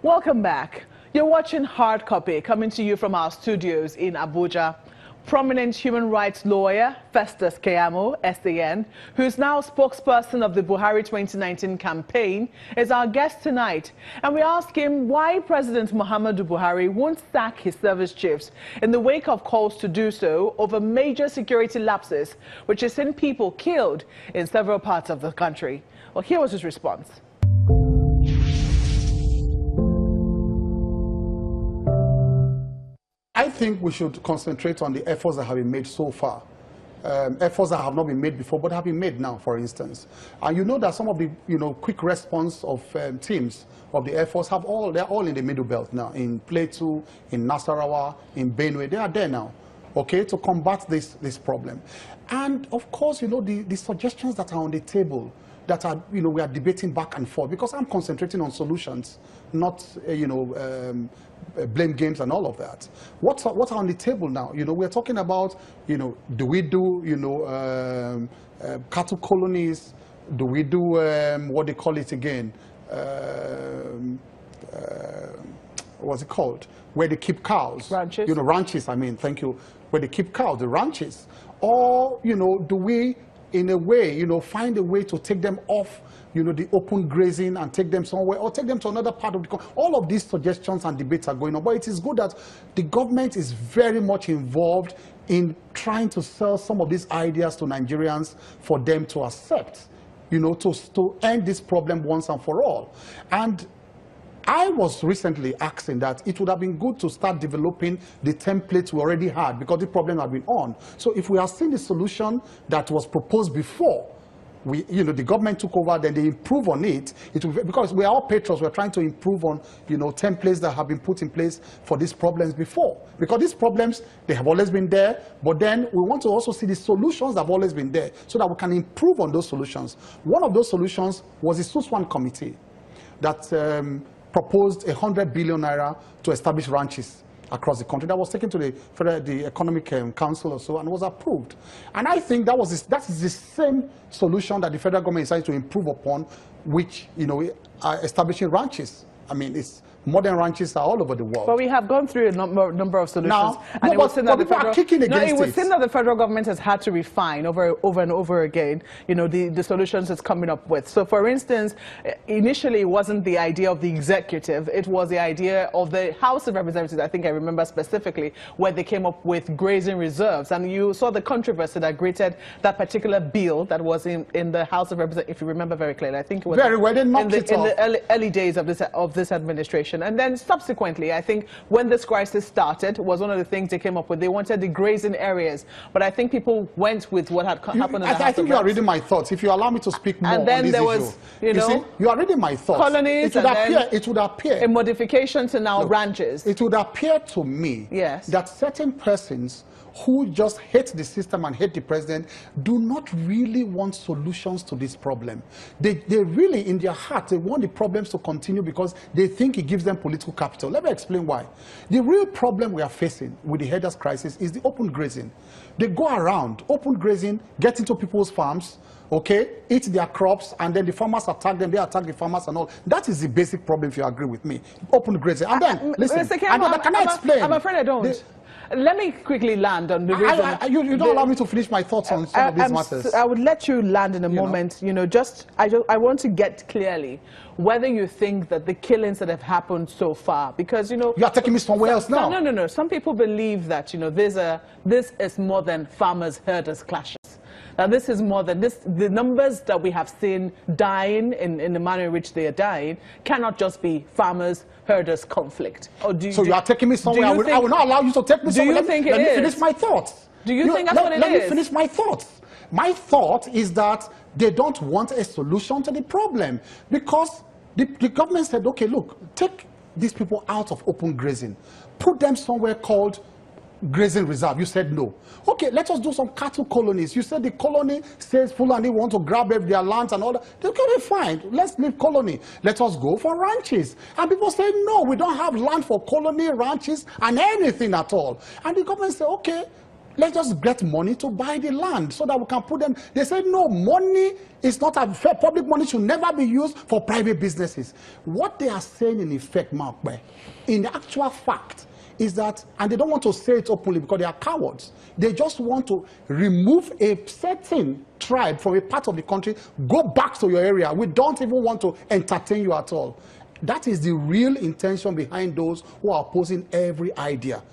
Welcome back. You're watching Hard Copy, coming to you from our studios in Abuja. Prominent human rights lawyer Festus Keyamo, SAN, who's now spokesperson of the Buhari 2019 campaign, is our guest tonight. And we ask him why President Muhammadu Buhari won't sack his service chiefs in the wake of calls to do so over major security lapses, which has seen people killed in several parts of the country. Well, here was his response. I think we should concentrate on the efforts that have been made so far. Efforts that have not been made before, but have been made now, for instance. And you know that some of the quick response of teams of the Air Force they're all in the Middle Belt now, in Plateau, in Nasarawa, in Benue. They are there now, okay, to combat this problem. And of course, the suggestions that are on the table, that are, we are debating back and forth, because I'm concentrating on solutions, not, blame games and all of that. What's on the table now? We're talking about, do we do, cattle colonies? Do we do, what they call it again? What's it called? Where they keep cows. Ranches. Ranches, I mean, thank you. Where they keep cows, the ranches. Or, do we, in a way, find a way to take them off, the open grazing and take them somewhere, or take them to another part of the country. All of these suggestions and debates are going on, but it is good that the government is very much involved in trying to sell some of these ideas to Nigerians for them to accept, to end this problem once and for all. And I was recently asking that it would have been good to start developing the templates we already had, because the problem had been on. So if we are seeing the solution that was proposed before, the government took over, then they improve on it. Because we are all patriots, we're trying to improve on, templates that have been put in place for these problems before. Because these problems, they have always been there, but then we want to also see the solutions that have always been there, so that we can improve on those solutions. One of those solutions was the Suswan Committee that proposed 100 billion naira to establish ranches across the country. That was taken to the Economic Council or so, and was approved. And I think that is the same solution that the federal government decided to improve upon, which establishing ranches. I mean, modern ranches are all over the world. But we have gone through a number of solutions. Now, and it was seen that the federal government has had to refine over and over again, the solutions it's coming up with. So, for instance, initially it wasn't the idea of the executive, it was the idea of the House of Representatives, I think I remember specifically, where they came up with grazing reserves. And you saw the controversy that greeted that particular bill that was in the House of Representatives, if you remember very clearly. I think it was very well, they knocked in the early days of this administration. And then subsequently, I think when this crisis started, was one of the things they came up with. They wanted the grazing areas, but I think people went with what had happened. I think you are reading my thoughts. If you allow me to speak more and then on this there was, issue, you are reading my thoughts. Colonies, it would appear a modification to now ranches. It would appear to me that certain persons who just hate the system and hate the president do not really want solutions to this problem. They really, in their heart, they want the problems to continue because they think it gives them political capital. Let me explain why. The real problem we are facing with the herders crisis is the open grazing. They go around, open grazing, get into people's farms, okay, eat their crops, and then the farmers attack them, they attack the farmers and all. That is the basic problem, if you agree with me. Open grazing. And then, listen, can I explain? I'm afraid I don't. Let me quickly land on the reason. You don't allow me to finish my thoughts on some of these matters. I would let you land in a moment. I want to get clearly whether you think that the killings that have happened so far, because you are taking me somewhere else now. No. Some people believe that this is more than farmers-herders clashes. Now, this is more than this. The numbers that we have seen dying in the manner in which they are dying cannot just be farmers-herders conflict. So you are taking me somewhere. I will not allow you to take me somewhere. Do you think it is? Let me finish my thoughts. Do you think that's what it is? Let me finish my thoughts. My thought is that they don't want a solution to the problem, because the government said, okay, look, take these people out of open grazing, put them somewhere called grazing reserve. You said no. Okay, let us do some cattle colonies. You said the colony says Fulani want to grab their lands and all that. Okay, fine. Let's leave colony. Let us go for ranches. And people say, no, we don't have land for colony, ranches, and anything at all. And the government said, okay, Let's just get money to buy the land so that we can put them. They say, no, money is not a fair. Public money should never be used for private businesses. What they are saying in effect, Mark, in actual fact, is that, and they don't want to say it openly because they are cowards, they just want to remove a certain tribe from a part of the country, go back to your area. We don't even want to entertain you at all. That is the real intention behind those who are opposing every idea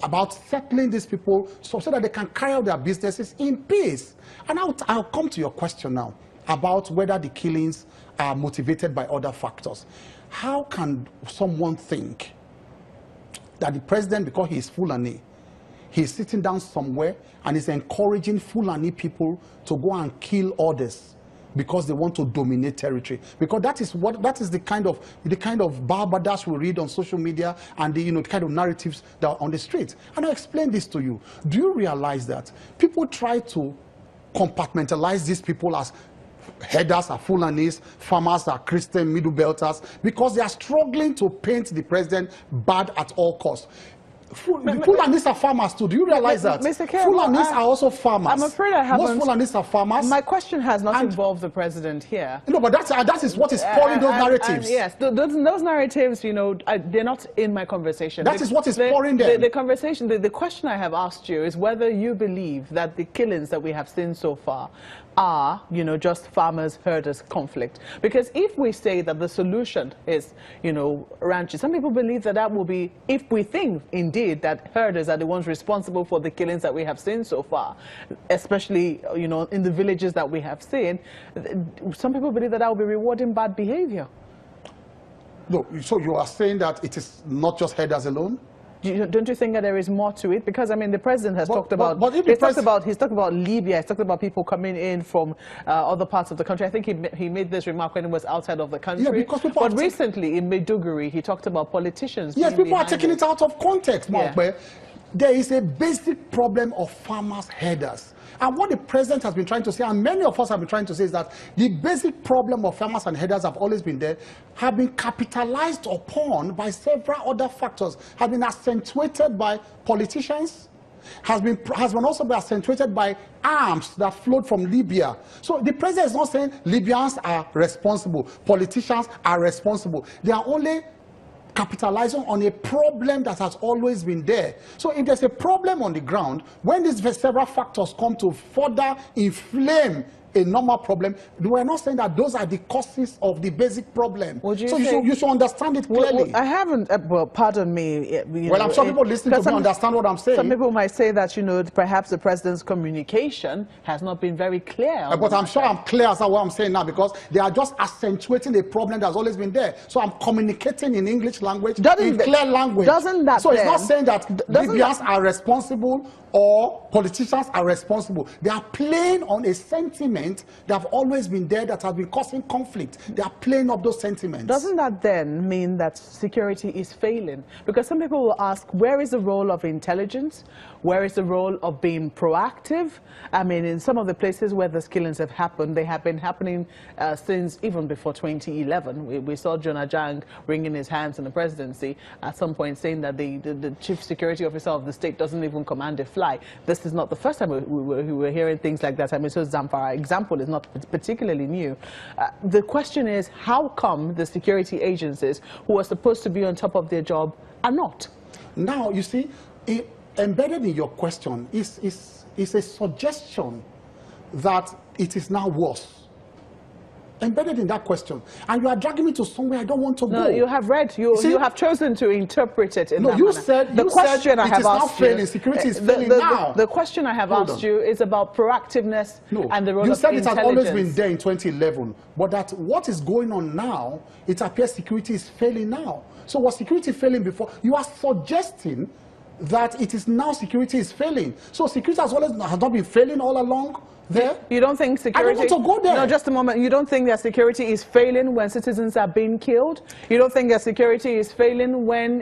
about settling these people so that they can carry out their businesses in peace. And I'll come to your question now about whether the killings are motivated by other factors. How can someone think that the president, because he is Fulani, he's sitting down somewhere and is encouraging Fulani people to go and kill others because they want to dominate territory? Because that is the kind of balderdash we read on social media and the kind of narratives that are on the street. And I'll explain this to you. Do you realize that people try to compartmentalize these people as herders are Fulanis, farmers are Christian middle belters, because they are struggling to paint the president bad at all costs. Fulanis are farmers too. Do you realize that? Mr. Keyamo, Fulanis are also farmers. I'm afraid I haven't. Most Fulanis are farmers. My question has not involved the president here. No, but that is what is pouring those narratives. Yes, those narratives, they're not in my conversation. That is what is pouring them. The conversation, the question I have asked you is whether you believe that the killings that we have seen so far are, just farmers-herders conflict. Because if we say that the solution is, ranches, some people believe that that will be, if we think indeed that herders are the ones responsible for the killings that we have seen so far, especially, in the villages that we have seen, some people believe that that will be rewarding bad behavior. No, so you are saying that it is not just herders alone? Don't you think that there is more to it? Because the president has talked about. He's talked about Libya. He's talked about people coming in from other parts of the country. I think he made this remark when he was outside of the country. Yeah, because but recently in Maiduguri, he talked about politicians. Yes, people are taking it out of context, Mark. Yeah. There is a basic problem of farmers herders. And what the president has been trying to say, and many of us have been trying to say, is that the basic problem of farmers and herders have always been there, have been capitalized upon by several other factors, have been accentuated by politicians, has been also been accentuated by arms that flowed from Libya. So the president is not saying Libyans are responsible, politicians are responsible. They are only capitalizing on a problem that has always been there. So if there's a problem on the ground, when these several factors come to further inflame a normal problem, we're not saying that those are the causes of the basic problem. So you should understand it clearly. I haven't, well, pardon me. I'm sure people listening to me understand what I'm saying. Some people might say that, perhaps the president's communication has not been very clear. But I'm sure I'm clear as to what I'm saying now, because they are just accentuating a problem that's always been there. So I'm communicating in English language, in clear language. So it's not saying that Libyans are responsible or politicians are responsible. They are playing on a sentiment that have always been there, that has been causing conflict. They are playing up those sentiments. Doesn't that then mean that security is failing? Because some people will ask, where is the role of intelligence? Where is the role of being proactive? In some of the places where the killings have happened, they have been happening since even before 2011. We saw Jonah Jang wringing his hands in the presidency at some point, saying that the chief security officer of the state doesn't even command a fly. This is not the first time we were hearing things like that. So Zamfara example is not particularly new. The question is, how come the security agencies who are supposed to be on top of their job are not? Now, you see, embedded in your question is a suggestion that it is now worse. Embedded in that question, and you are dragging me to somewhere I don't want to go. No, you have read. You have chosen to interpret it in that you manner. said the question I have asked you. Security is failing now. The question I have asked you is about proactiveness and the role of intelligence. You said it has always been there in 2011, but that what is going on now, it appears security is failing now. So was security failing before? You are suggesting that it is now security is failing. So security has not been failing all along. There? You don't think security... I don't want to go there. No, just a moment. You don't think that security is failing when citizens are being killed? You don't think that security is failing when,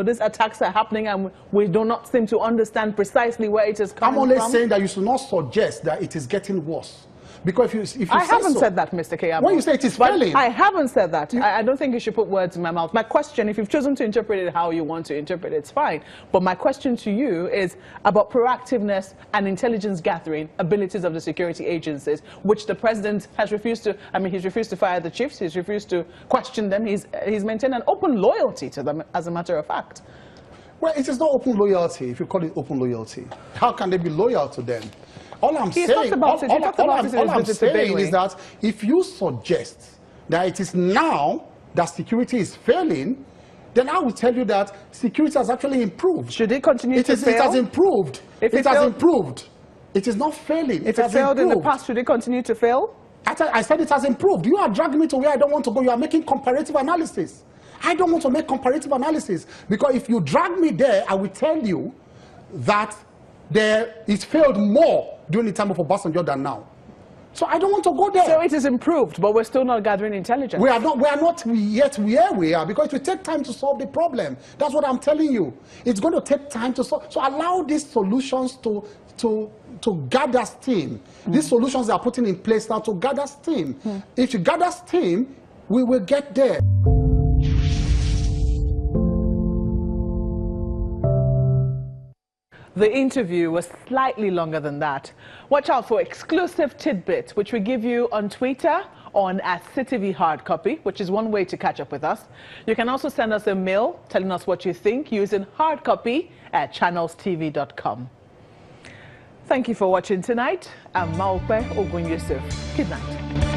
these attacks are happening and we do not seem to understand precisely where it is coming from? I'm only saying that you should not suggest that it is getting worse. Because if you I say haven't so, said that, Mr. Keyamo. when you say it is failing, I haven't said that. I don't think you should put words in my mouth. My question, if you've chosen to interpret it how you want to interpret it, it's fine. But my question to you is about proactiveness and intelligence gathering abilities of the security agencies, which the president has refused to. I mean, he's refused to fire the chiefs. He's refused to question them. He's maintained an open loyalty to them, as a matter of fact. Well, it is not open loyalty, if you call it open loyalty. How can they be loyal to them? All I'm saying is that if you suggest that it is now that security is failing, then I will tell you that security has actually improved. Should it continue to fail? It has improved. It has improved. It is not failing. If it failed in the past, should it continue to fail? I said it has improved. You are dragging me to where I don't want to go. You are making comparative analysis. I don't want to make comparative analysis, because if you drag me there, I will tell you that it failed more during the time of Obasanjo than now. So I don't want to go there. So it is improved, but we're still not gathering intelligence. We are not yet where we are, because it will take time to solve the problem. That's what I'm telling you. It's going to take time to solve. So allow these solutions to gather steam. These solutions they are putting in place now to gather steam. If you gather steam, we will get there. The interview was slightly longer than that. Watch out for exclusive tidbits, which we give you on Twitter on @CTV Hardcopy, which is one way to catch up with us. You can also send us a mail telling us what you think using hardcopy@channelstv.com. Thank you for watching tonight. I'm Maokwe Ogun Yusuf. Good night.